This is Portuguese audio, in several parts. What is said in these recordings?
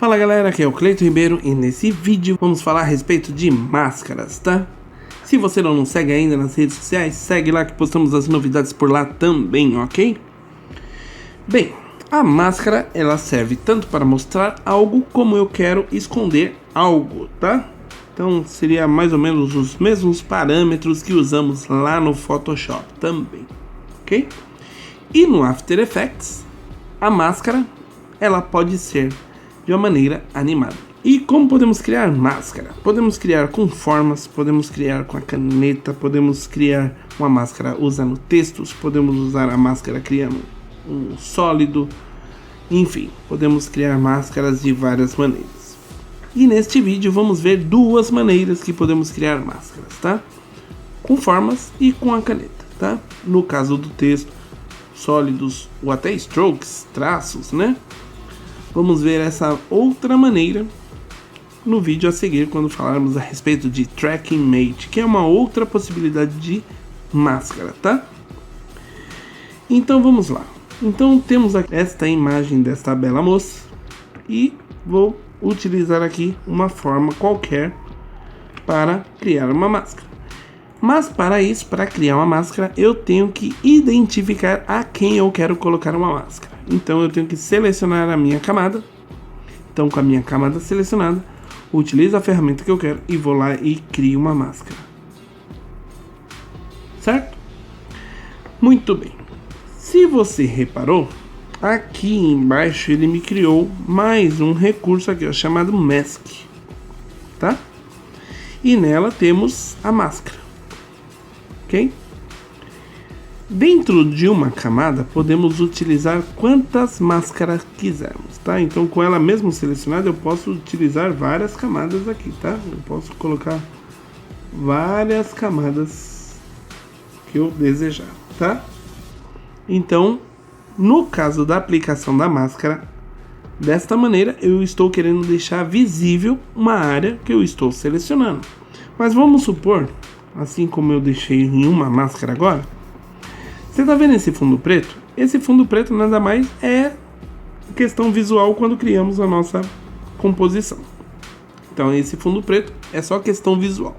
Fala galera, aqui é o Cleiton Ribeiro e nesse vídeo vamos falar a respeito de máscaras, tá? Se você não nos segue ainda nas redes sociais, segue lá que postamos as novidades por lá também, ok? Bem, a máscara ela serve tanto para mostrar algo como eu quero esconder algo, tá? Então seria mais ou menos os mesmos parâmetros que usamos lá no Photoshop também, ok? E no After Effects, a máscara ela pode ser de uma maneira animada. E como podemos criar máscara? Podemos criar com formas, podemos criar com a caneta, podemos criar uma máscara usando textos, podemos usar a máscara criando um sólido, enfim, podemos criar máscaras de várias maneiras. E neste vídeo vamos ver duas maneiras que podemos criar máscaras, tá? Com formas e com a caneta, tá? No caso do texto, sólidos ou até strokes, traços, né? Vamos ver essa outra maneira no vídeo a seguir quando falarmos a respeito de Tracking Mate, que é uma outra possibilidade de máscara, tá? Então vamos lá. Então temos aqui esta imagem desta bela moça e vou utilizar aqui uma forma qualquer para criar uma máscara. Mas para isso, para criar uma máscara, eu tenho que identificar a quem eu quero colocar uma máscara. Então eu tenho que selecionar a minha camada. Então com a minha camada selecionada, utilizo a ferramenta que eu quero e vou lá e crio uma máscara. Certo? Muito bem. Se você reparou, aqui embaixo ele me criou mais um recurso aqui, ó, chamado Mask. Tá? E nela temos a máscara. Ok? Dentro de uma camada podemos utilizar quantas máscaras quisermos, tá? Então com ela mesmo selecionada eu posso utilizar várias camadas aqui, tá? Eu posso colocar várias camadas que eu desejar, tá? Então, no caso da aplicação da máscara, desta maneira eu estou querendo deixar visível uma área que eu estou selecionando. Mas vamos supor, assim como eu deixei em uma máscara agora, você tá vendo esse fundo preto? Esse fundo preto nada mais é questão visual quando criamos a nossa composição. Então esse fundo preto é só questão visual.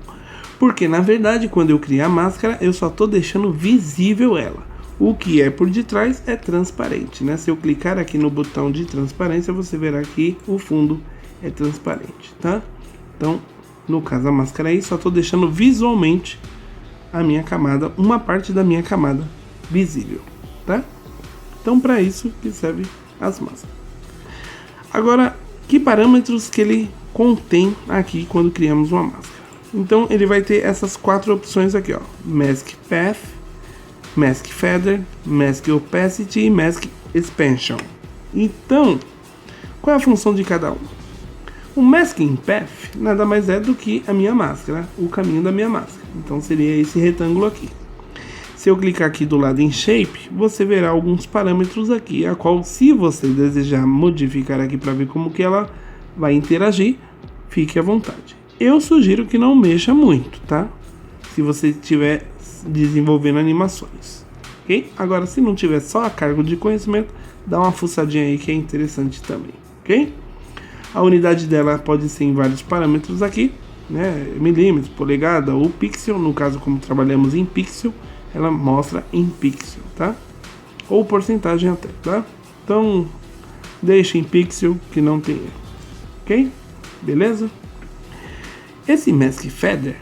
Porque na verdade quando eu criar a máscara eu só tô deixando visível ela. O que é por detrás é transparente, né? Se eu clicar aqui no botão de transparência você verá que o fundo é transparente, tá? Então no caso a máscara aí só tô deixando visualmente a minha camada, uma parte da minha camada visível, tá? Então para isso que serve as máscaras. Agora, que parâmetros que ele contém aqui quando criamos uma máscara? Então ele vai ter essas quatro opções aqui, ó: Mask Path, Mask Feather, Mask Opacity e Mask Expansion. Então, qual é a função de cada um? O Masking Path nada mais é do que a minha máscara, o caminho da minha máscara. Então seria esse retângulo aqui. Se eu clicar aqui do lado em Shape, você verá alguns parâmetros aqui, a qual, se você desejar modificar aqui para ver como que ela vai interagir, fique à vontade. Eu sugiro que não mexa muito, tá? Se você estiver desenvolvendo animações, ok? Agora, se não tiver só a cargo de conhecimento, dá uma fuçadinha aí que é interessante também, ok? A unidade dela pode ser em vários parâmetros aqui, né? Milímetros, polegada ou pixel, no caso como trabalhamos em pixel, ela mostra em pixel, tá? Ou porcentagem até, tá? Então, deixa em pixel que não tem erro, ok? Beleza? Esse Mask Feather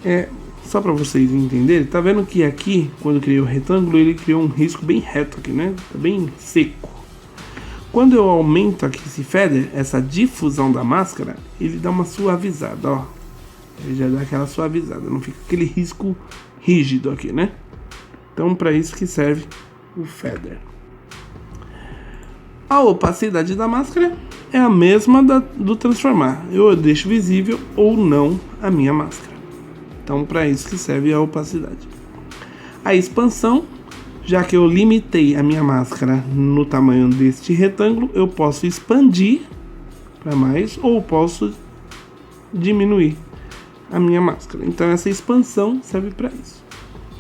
é, só para vocês entenderem, tá vendo que aqui, quando eu criei o retângulo, ele criou um risco bem reto aqui, né? Tá bem seco. Quando eu aumento aqui esse Feather, essa difusão da máscara, ele dá uma suavizada, ó. Ele já dá aquela suavizada, não fica aquele risco rígido aqui, né? Então para isso que serve o Feather. A opacidade da máscara é a mesma do transformar. Eu deixo visível ou não a minha máscara. Então para isso que serve a opacidade. A expansão, já que eu limitei a minha máscara no tamanho deste retângulo, eu posso expandir para mais ou posso diminuir a minha máscara. Então essa expansão serve para isso.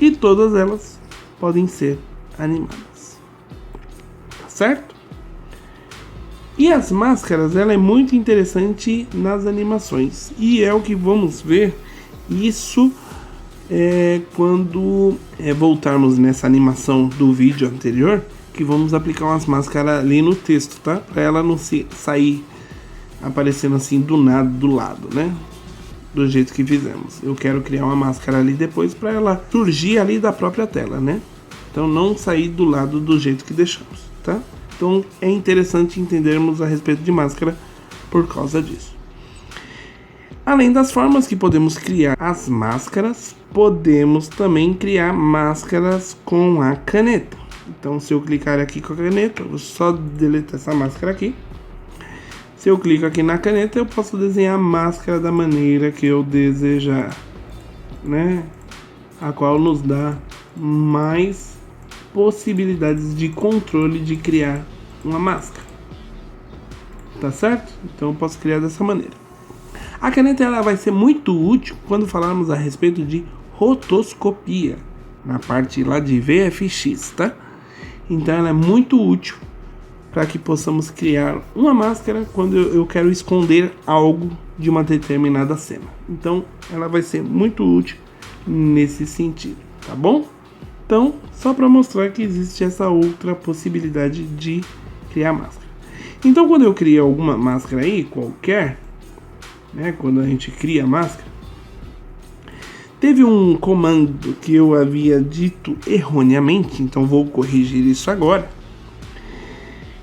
E todas elas podem ser animadas. Tá certo? E as máscaras, ela é muito interessante nas animações. E é o que vamos ver isso quando voltarmos nessa animação do vídeo anterior, que vamos aplicar umas máscaras ali no texto, tá? Para ela não sair aparecendo assim do nada do lado, né? Do jeito que fizemos. Eu quero criar uma máscara ali depois para ela surgir ali da própria tela, né? Então não sair do lado do jeito que deixamos, tá? Então é interessante entendermos a respeito de máscara por causa disso. Além das formas que podemos criar as máscaras, podemos também criar máscaras com a caneta. Então se eu clicar aqui com a caneta, eu vou só deletar essa máscara aqui. Se eu clico aqui na caneta, eu posso desenhar a máscara da maneira que eu desejar, né? A qual nos dá mais possibilidades de controle de criar uma máscara. Tá certo? Então eu posso criar dessa maneira. A caneta ela vai ser muito útil quando falarmos a respeito de rotoscopia, na parte lá de VFX, tá? Então ela é muito útil para que possamos criar uma máscara quando eu quero esconder algo de uma determinada cena. Então ela vai ser muito útil nesse sentido, tá bom? Então, só para mostrar que existe essa outra possibilidade de criar máscara. Então quando eu crio alguma máscara aí, qualquer, né, quando a gente cria a máscara, teve um comando que eu havia dito erroneamente, então vou corrigir isso agora.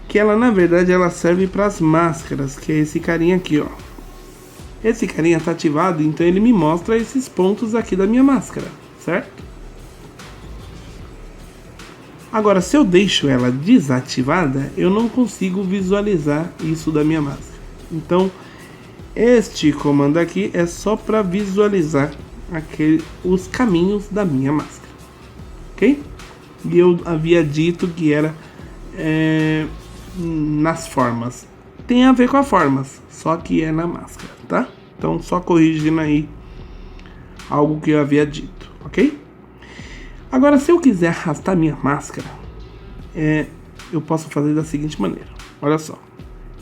Que ela, na verdade, ela serve para as máscaras, que é esse carinha aqui, ó. Esse carinha tá ativado, então ele me mostra esses pontos aqui da minha máscara, certo? Agora, se eu deixo ela desativada, eu não consigo visualizar isso da minha máscara. Então, este comando aqui é só para visualizar os caminhos da minha máscara, ok? E eu havia dito que era nas formas. Tem a ver com as formas, só que é na máscara, tá? Então, só corrigindo aí algo que eu havia dito, ok? Agora, se eu quiser arrastar minha máscara, eu posso fazer da seguinte maneira. Olha só.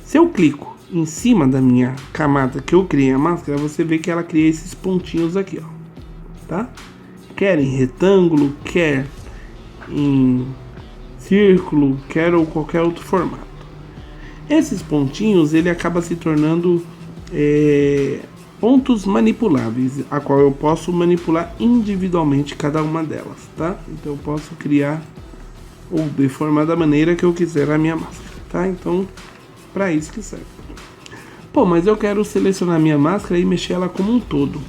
Se eu clico em cima da minha camada que eu criei a máscara, você vê que ela cria esses pontinhos aqui, ó. Tá? Quer em retângulo, quer em círculo, quer ou qualquer outro formato. Esses pontinhos, ele acaba se tornando pontos manipuláveis, a qual eu posso manipular individualmente cada uma delas, tá? Então eu posso criar ou deformar da maneira que eu quiser a minha máscara, tá? Então, para isso que serve. Pô, mas eu quero selecionar minha máscara e mexer ela como um todo.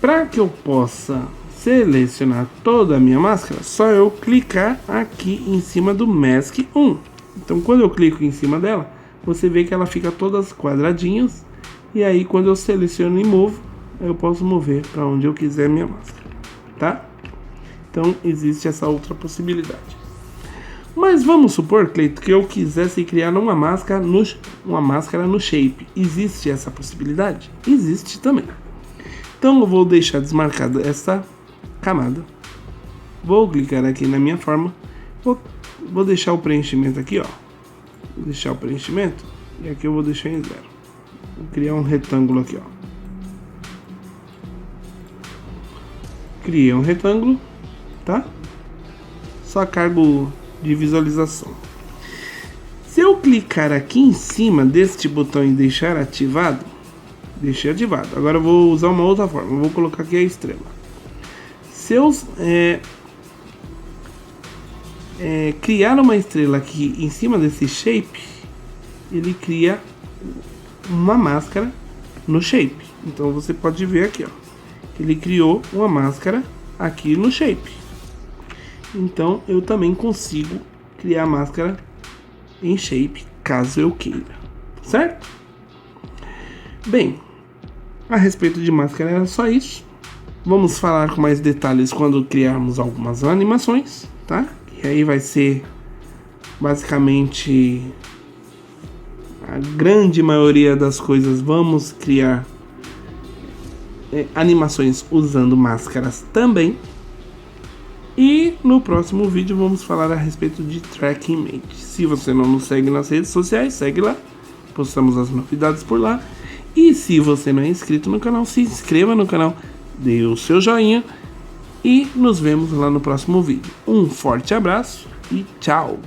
Para que eu possa selecionar toda a minha máscara, só eu clicar aqui em cima do Mask 1. Então quando eu clico em cima dela, você vê que ela fica todas quadradinhas. E aí quando eu seleciono e movo, eu posso mover para onde eu quiser minha máscara, tá? Então existe essa outra possibilidade. Mas vamos supor, Cleito, que eu quisesse criar uma máscara no Shape. Existe essa possibilidade? Existe também. Então eu vou deixar desmarcada essa camada. Vou clicar aqui na minha forma. Vou deixar o preenchimento aqui, ó. Vou deixar o preenchimento. E aqui eu vou deixar em 0. Vou criar um retângulo aqui, ó. Criei um retângulo, tá? Só cargo de visualização. Se eu clicar aqui em cima deste botão e deixar ativado, deixei ativado. Agora eu vou usar uma outra forma. Eu vou colocar aqui a estrela. Se eu criar uma estrela aqui em cima desse shape, ele cria uma máscara no shape. Então você pode ver aqui, ó. Ele criou uma máscara aqui no shape. Então eu também consigo criar máscara em shape, caso eu queira, certo? Bem, a respeito de máscara era só isso. Vamos falar com mais detalhes quando criarmos algumas animações, tá? E aí vai ser basicamente a grande maioria das coisas. Vamos criar animações usando máscaras também. E no próximo vídeo vamos falar a respeito de Tracking Mate. Se você não nos segue nas redes sociais, segue lá. postamos as novidades por lá. E se você não é inscrito no canal, se inscreva no canal, dê o seu joinha e nos vemos lá no próximo vídeo. Um forte abraço e tchau!